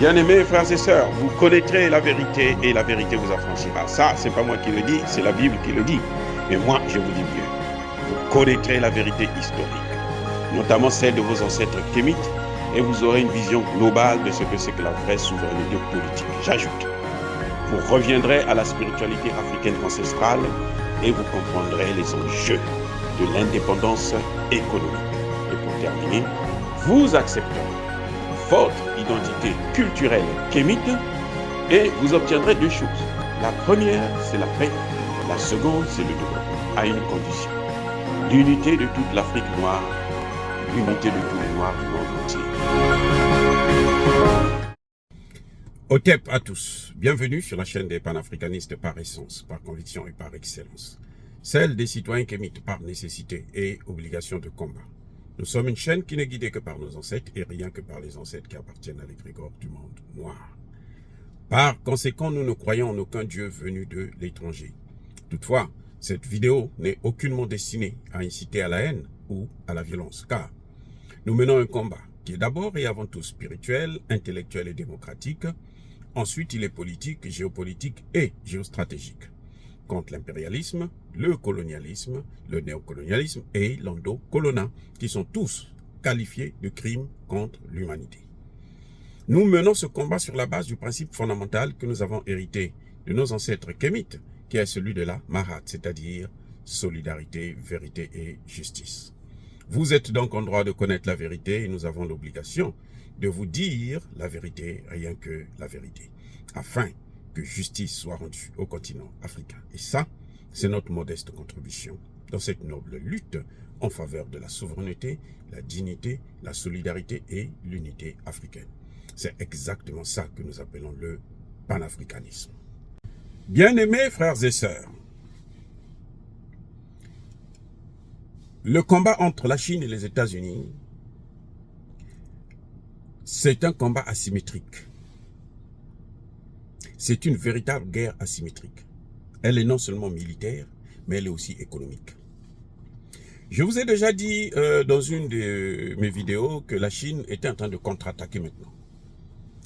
Bien-aimés frères et sœurs, vous connaîtrez la vérité et la vérité vous affranchira. Ça, c'est pas moi qui le dis, c'est la Bible qui le dit. Mais moi, je vous dis mieux. Vous connaîtrez la vérité historique, notamment celle de vos ancêtres kémites, et vous aurez une vision globale de ce que c'est que la vraie souveraineté politique. J'ajoute, vous reviendrez à la spiritualité africaine ancestrale et vous comprendrez les enjeux de l'indépendance économique. Et pour terminer, vous accepterez votre identité culturelle kémite et vous obtiendrez deux choses. La première, c'est la paix. La seconde, c'est le développement, à une condition. L'unité de toute l'Afrique noire, l'unité de tous les Noirs du monde entier. Otep à tous, bienvenue sur la chaîne des panafricanistes par essence, par conviction et par excellence. Celle des citoyens kémites par nécessité et obligation de combat. Nous sommes une chaîne qui n'est guidée que par nos ancêtres et rien que par les ancêtres qui appartiennent à l'égrégore du monde noir. Par conséquent, nous ne croyons en aucun Dieu venu de l'étranger. Toutefois, cette vidéo n'est aucunement destinée à inciter à la haine ou à la violence, car nous menons un combat qui est d'abord et avant tout spirituel, intellectuel et démocratique. Ensuite, il est politique, géopolitique et géostratégique. Contre l'impérialisme, le colonialisme, le néocolonialisme et l'endocolonat, qui sont tous qualifiés de crimes contre l'humanité. Nous menons ce combat sur la base du principe fondamental que nous avons hérité de nos ancêtres kémites, qui est celui de la Mahat, c'est-à-dire solidarité, vérité et justice. Vous êtes donc en droit de connaître la vérité et nous avons l'obligation de vous dire la vérité, rien que la vérité, afin que justice soit rendue au continent africain. Et ça, c'est notre modeste contribution dans cette noble lutte en faveur de la souveraineté, la dignité, la solidarité et l'unité africaine. C'est exactement ça que nous appelons le panafricanisme. Bien-aimés frères et sœurs, le combat entre la Chine et les États-Unis, c'est un combat asymétrique. C'est une véritable guerre asymétrique. Elle est non seulement militaire, mais elle est aussi économique. Je vous ai déjà dit dans une de mes vidéos que la Chine était en train de contre-attaquer maintenant.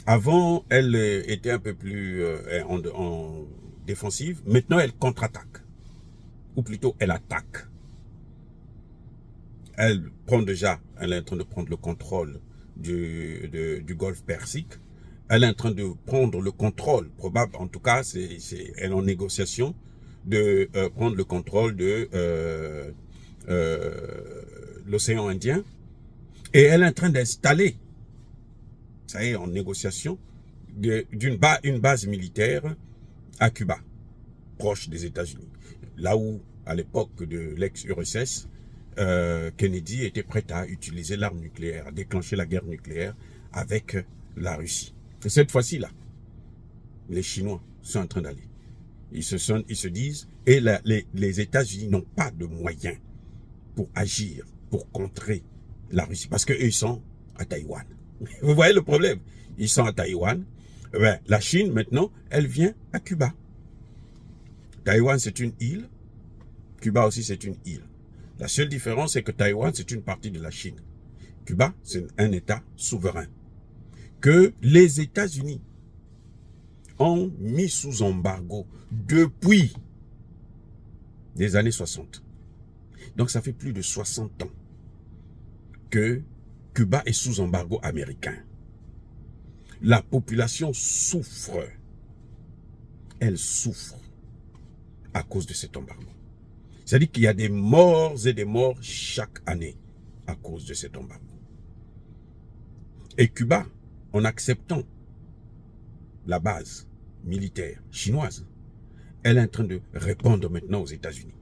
Avant, elle était un peu plus en défensive. Maintenant, elle contre-attaque. Ou plutôt, elle attaque. Elle est en train de prendre le contrôle du golfe Persique. Elle est en train de prendre le contrôle, probable, en tout cas, elle est en négociation de prendre le contrôle de l'océan Indien. Et elle est en train d'installer, ça y est, en négociation, une base militaire à Cuba, proche des États-Unis. Là où, à l'époque de l'ex-URSS, Kennedy était prêt à utiliser l'arme nucléaire, à déclencher la guerre nucléaire avec la Russie. Et cette fois-ci-là, les Chinois sont en train d'aller. Ils se disent, et les États-Unis n'ont pas de moyens pour agir, pour contrer la Russie, parce qu'eux, ils sont à Taïwan. Vous voyez le problème? Ils sont à Taïwan. Ben, la Chine, maintenant, elle vient à Cuba. Taïwan, c'est une île. Cuba aussi, c'est une île. La seule différence, c'est que Taïwan, c'est une partie de la Chine. Cuba, c'est un État souverain que les États-Unis ont mis sous embargo depuis les années 60. Donc, ça fait plus de 60 ans que Cuba est sous embargo américain. La population souffre. Elle souffre à cause de cet embargo. C'est-à-dire qu'il y a des morts et des morts chaque année à cause de cet embargo. Et Cuba, en acceptant la base militaire chinoise, elle est en train de répondre maintenant aux États-Unis.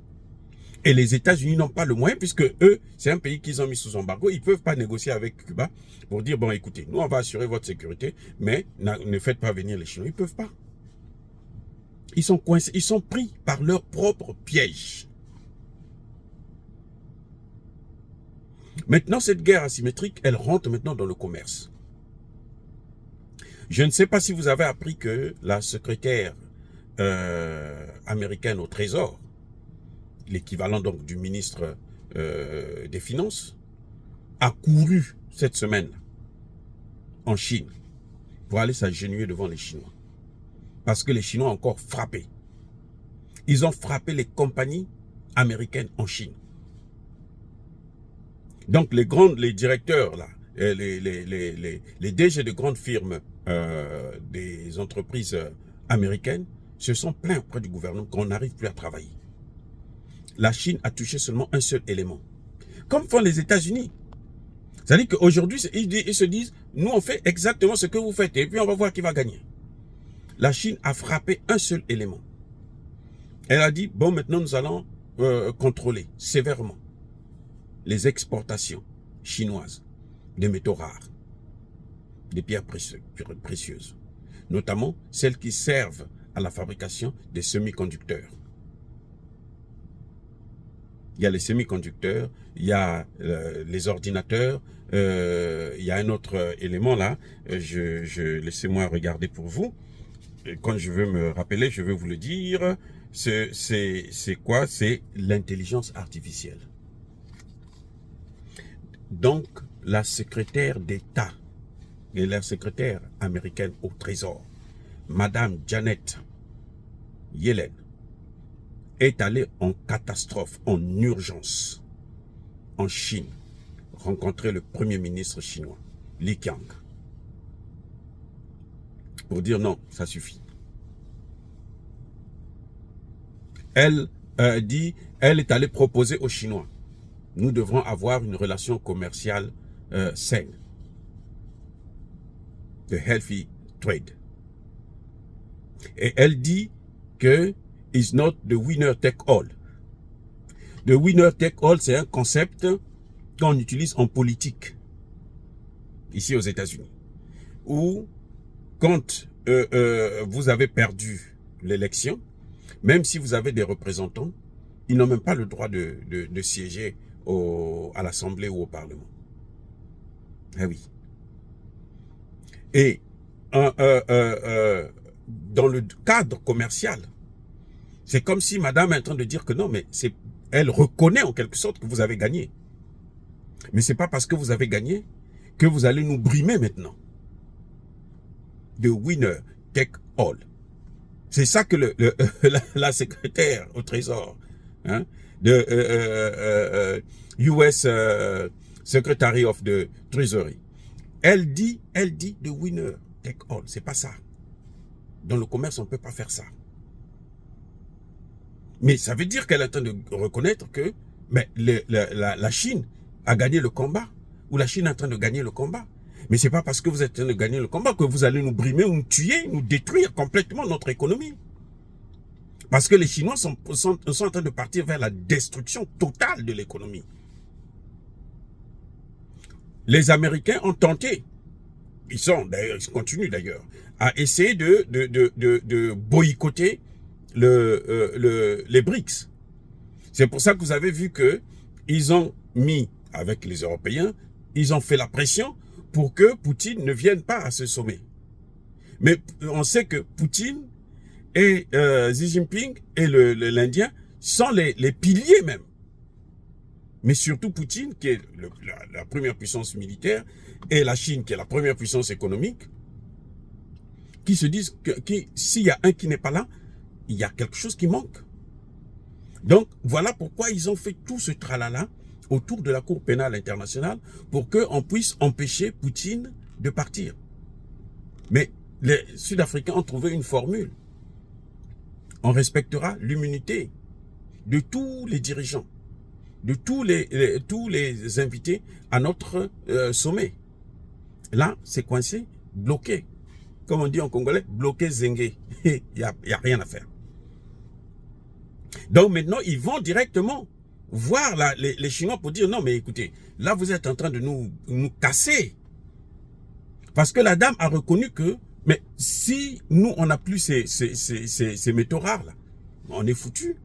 Et les États-Unis n'ont pas le moyen, puisque eux, c'est un pays qu'ils ont mis sous embargo, ils ne peuvent pas négocier avec Cuba pour dire, bon écoutez, nous on va assurer votre sécurité, mais ne faites pas venir les Chinois. Ils ne peuvent pas. Ils sont coincés, ils sont pris par leur propre piège. Maintenant, cette guerre asymétrique, elle rentre maintenant dans le commerce. Je ne sais pas si vous avez appris que la secrétaire américaine au Trésor, l'équivalent donc du ministre des Finances, a couru cette semaine en Chine pour aller s'agenouiller devant les Chinois. Parce que les Chinois ont encore frappé. Ils ont frappé les compagnies américaines en Chine. Donc les directeurs, là, les DG de grandes firmes des entreprises américaines se sont plaints auprès du gouvernement qu'on n'arrive plus à travailler. La Chine a touché seulement un seul élément. Comme font les États-Unis. C'est-à-dire qu'aujourd'hui, ils se disent, nous on fait exactement ce que vous faites et puis on va voir qui va gagner. La Chine a frappé un seul élément. Elle a dit, bon, maintenant nous allons contrôler sévèrement les exportations chinoises de métaux rares, des pierres précieuses, notamment celles qui servent à la fabrication des semi-conducteurs. Il y a les semi-conducteurs, il y a les ordinateurs, il y a un autre élément là, laissez-moi regarder pour vous. Et quand je veux me rappeler, je vais vous le dire. C'est quoi? C'est l'intelligence artificielle. Donc, la secrétaire d'État et la secrétaire américaine au Trésor, Madame Janet Yellen, est allée en catastrophe, en urgence, en Chine, rencontrer le premier ministre chinois, Li Qiang, pour dire non, ça suffit. Elle elle est allée proposer aux Chinois, nous devrons avoir une relation commerciale saine, de healthy trade. Et elle dit que is not the winner take all. The winner take all, c'est un concept qu'on utilise en politique, ici aux États-Unis, où quand vous avez perdu l'élection, même si vous avez des représentants, ils n'ont même pas le droit de siéger à l'Assemblée ou au Parlement. Ah oui. Et dans le cadre commercial, c'est comme si madame est en train de dire que non, mais elle reconnaît en quelque sorte que vous avez gagné. Mais c'est pas parce que vous avez gagné que vous allez nous brimer maintenant. The winner take all. C'est ça que la secrétaire au Trésor, hein, de US Secretary of the Treasury, elle dit the winner take all. C'est pas ça. Dans le commerce, on ne peut pas faire ça. Mais ça veut dire qu'elle est en train de reconnaître que la Chine a gagné le combat, ou la Chine est en train de gagner le combat. Mais c'est pas parce que vous êtes en train de gagner le combat que vous allez nous brimer, ou nous tuer, nous détruire complètement notre économie. Parce que les Chinois sont en train de partir vers la destruction totale de l'économie. Les Américains ont tenté, ils continuent d'ailleurs, à essayer de boycotter les BRICS. C'est pour ça que vous avez vu que ils ont mis, avec les Européens, ils ont fait la pression pour que Poutine ne vienne pas à ce sommet. Mais on sait que Poutine et Xi Jinping et l'Indien sont les piliers même. Mais surtout Poutine, qui est la première puissance militaire, et la Chine, qui est la première puissance économique, qui se disent que s'il y a un qui n'est pas là, il y a quelque chose qui manque. Donc, voilà pourquoi ils ont fait tout ce tralala autour de la Cour pénale internationale pour qu'on puisse empêcher Poutine de partir. Mais les Sud-Africains ont trouvé une formule. On respectera l'immunité de tous les dirigeants, de tous les invités à notre sommet. Là, c'est coincé, bloqué. Comme on dit en congolais, bloqué zengué. Il n'y a rien à faire. Donc maintenant, ils vont directement voir les Chinois pour dire non, mais écoutez, là vous êtes en train de nous casser. Parce que la dame a reconnu que, mais si nous on n'a plus ces métaux rares là, on est foutu.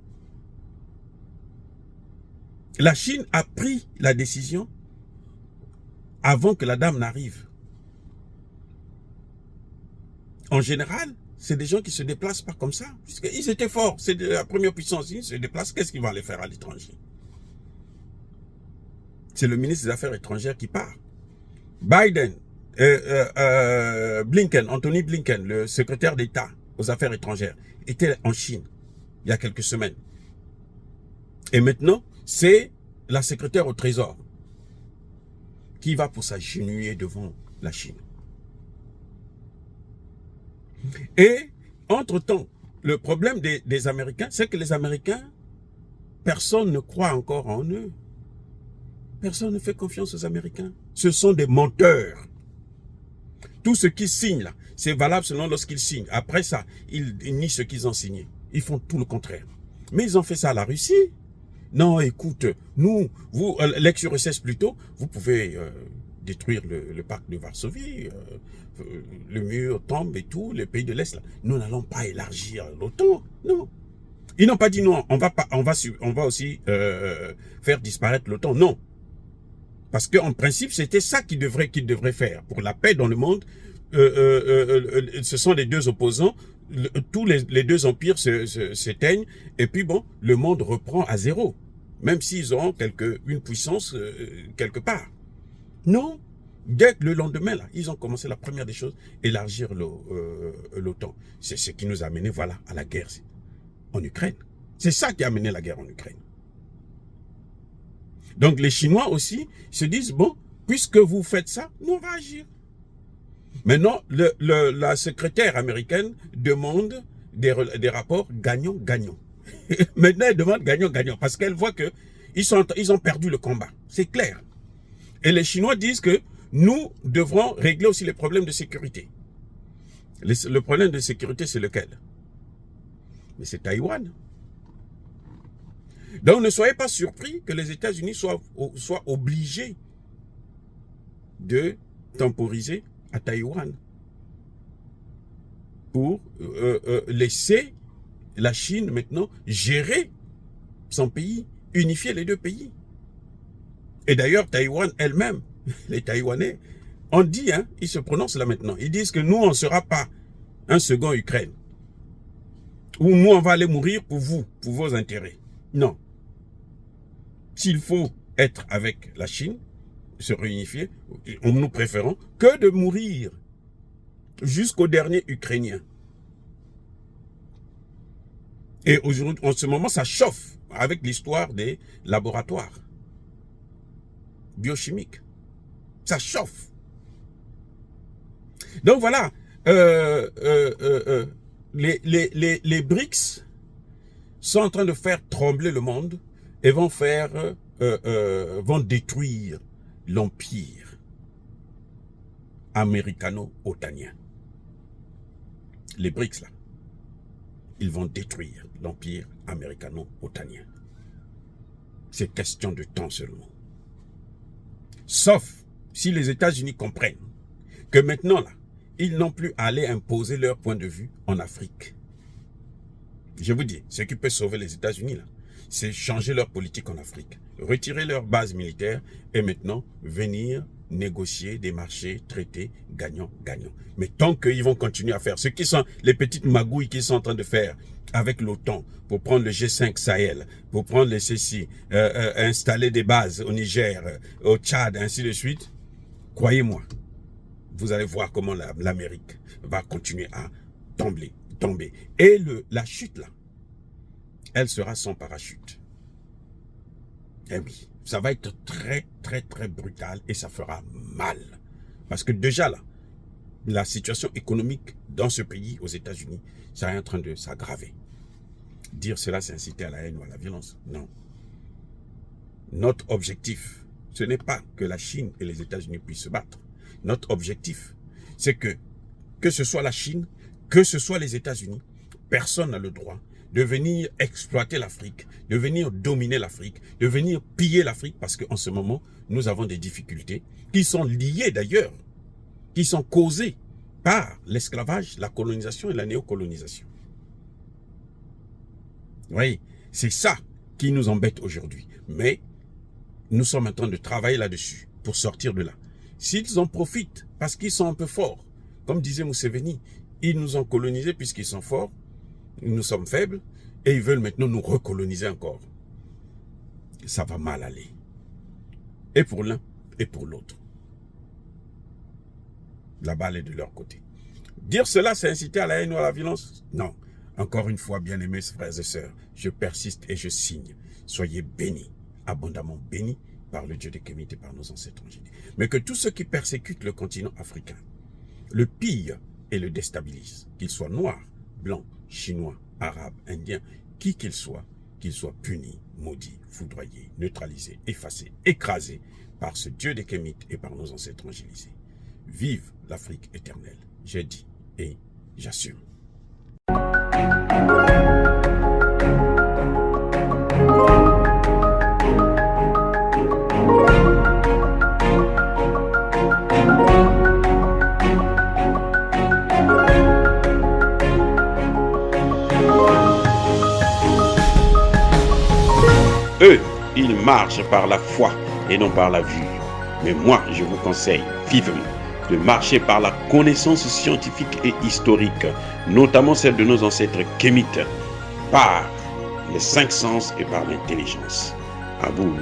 La Chine a pris la décision avant que la dame n'arrive. En général, c'est des gens qui se déplacent pas comme ça. Puisqu'ils étaient forts, c'est de la première puissance. Ils se déplacent, qu'est-ce qu'ils vont aller faire à l'étranger? C'est le ministre des Affaires étrangères qui part. Biden, Blinken, Anthony Blinken, le secrétaire d'État aux affaires étrangères, était en Chine il y a quelques semaines. Et maintenant, c'est la secrétaire au Trésor qui va pour s'agenouiller devant la Chine. Et, entre-temps, le problème des Américains, c'est que les Américains, personne ne croit encore en eux. Personne ne fait confiance aux Américains. Ce sont des menteurs. Tout ce qu'ils signent là, c'est valable seulement lorsqu'ils signent. Après ça, ils nient ce qu'ils ont signé. Ils font tout le contraire. Mais ils ont fait ça à la Russie. Non, écoute, nous, vous, l'ex-URSS plutôt, vous pouvez détruire le pacte de Varsovie, le mur tombe et tout, les pays de l'Est. Nous n'allons pas élargir l'OTAN, non. Ils n'ont pas dit non, on va aussi faire disparaître l'OTAN, non. Parce qu'en principe, c'était ça qu'ils devraient faire. Pour la paix dans le monde, ce sont les deux opposants, tous les deux empires s'éteignent, et puis bon, le monde reprend à zéro. Même s'ils ont une puissance quelque part. Non, dès le lendemain, là, ils ont commencé la première des choses, élargir l'OTAN. C'est ce qui nous a amené, voilà, à la guerre en Ukraine. C'est ça qui a amené la guerre en Ukraine. Donc les Chinois aussi se disent, bon, puisque vous faites ça, nous on va agir. Maintenant, la secrétaire américaine demande des rapports gagnant-gagnant. Maintenant, elle demande gagnant-gagnant parce qu'elle voit que ils ont perdu le combat. C'est clair. Et les Chinois disent que nous devrons régler aussi les problèmes de sécurité. Le problème de sécurité, c'est lequel? Mais c'est Taïwan. Donc, ne soyez pas surpris que les États-Unis soient obligés de temporiser à Taïwan pour laisser la Chine maintenant gérer son pays, unifier les deux pays. Et d'ailleurs, Taïwan elle-même, les Taïwanais, ont dit, hein, ils se prononcent là maintenant, ils disent que nous, on ne sera pas un second Ukraine. Ou nous, on va aller mourir pour vous, pour vos intérêts. Non. S'il faut être avec la Chine, se réunifier, nous préférons que de mourir jusqu'au dernier Ukrainien. Et aujourd'hui, en ce moment, ça chauffe avec l'histoire des laboratoires biochimiques. Ça chauffe. Donc voilà, les BRICS sont en train de faire trembler le monde et vont détruire l'empire américano-otanien. Les BRICS là, ils vont détruire l'empire américano-otanien. C'est question de temps seulement. Sauf si les États-Unis comprennent que maintenant là, ils n'ont plus à aller imposer leur point de vue en Afrique. Je vous dis, ce qui peut sauver les États-Unis là, c'est changer leur politique en Afrique, retirer leur base militaire et maintenant venir négocier des marchés, traités, gagnant-gagnant. Mais tant qu'ils vont continuer à faire ce qui sont les petites magouilles qu'ils sont en train de faire avec l'OTAN pour prendre le G5 Sahel, pour prendre les ceci, installer des bases au Niger, au Tchad, ainsi de suite, croyez-moi, vous allez voir comment l'Amérique va continuer à tomber. Et la chute là, elle sera sans parachute. Eh oui, ça va être très, très, très brutal et ça fera mal. Parce que déjà là, la situation économique dans ce pays, aux États-Unis, ça est en train de s'aggraver. Dire cela, c'est inciter à la haine ou à la violence. Non. Notre objectif, ce n'est pas que la Chine et les États-Unis puissent se battre. Notre objectif, c'est que ce soit la Chine, que ce soit les États-Unis, personne n'a le droit de venir exploiter l'Afrique, de venir dominer l'Afrique, de venir piller l'Afrique, parce qu'en ce moment, nous avons des difficultés qui sont liées d'ailleurs, qui sont causées par l'esclavage, la colonisation et la néocolonisation. Oui, c'est ça qui nous embête aujourd'hui. Mais nous sommes en train de travailler là-dessus pour sortir de là. S'ils en profitent, parce qu'ils sont un peu forts, comme disait Museveni, ils nous ont colonisés puisqu'ils sont forts, nous sommes faibles, et ils veulent maintenant nous recoloniser encore. Ça va mal aller. Et pour l'un, et pour l'autre. La balle est de leur côté. Dire cela, c'est inciter à la haine ou à la violence? Non. Encore une fois, bien-aimés frères et sœurs, je persiste et je signe. Soyez bénis, abondamment bénis par le Dieu des Kémites et par nos ancêtres angéliques. Mais que tous ceux qui persécutent le continent africain, le pillent et le déstabilisent, qu'ils soient noirs, blancs, chinois, arabes, indiens, qui qu'ils soient punis, maudits, foudroyés, neutralisés, effacés, écrasés par ce Dieu des Kémites et par nos ancêtres angélisés. Vive l'Afrique éternelle, j'ai dit et j'assume. Eux, ils marchent par la foi et non par la vue. Mais moi, je vous conseille vivement de marcher par la connaissance scientifique et historique, notamment celle de nos ancêtres kémites, par les 5 sens et par l'intelligence. Abou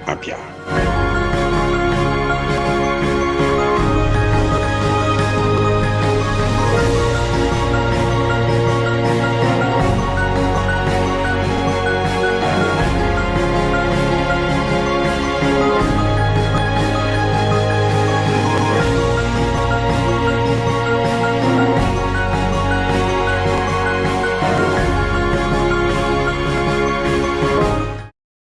Abia.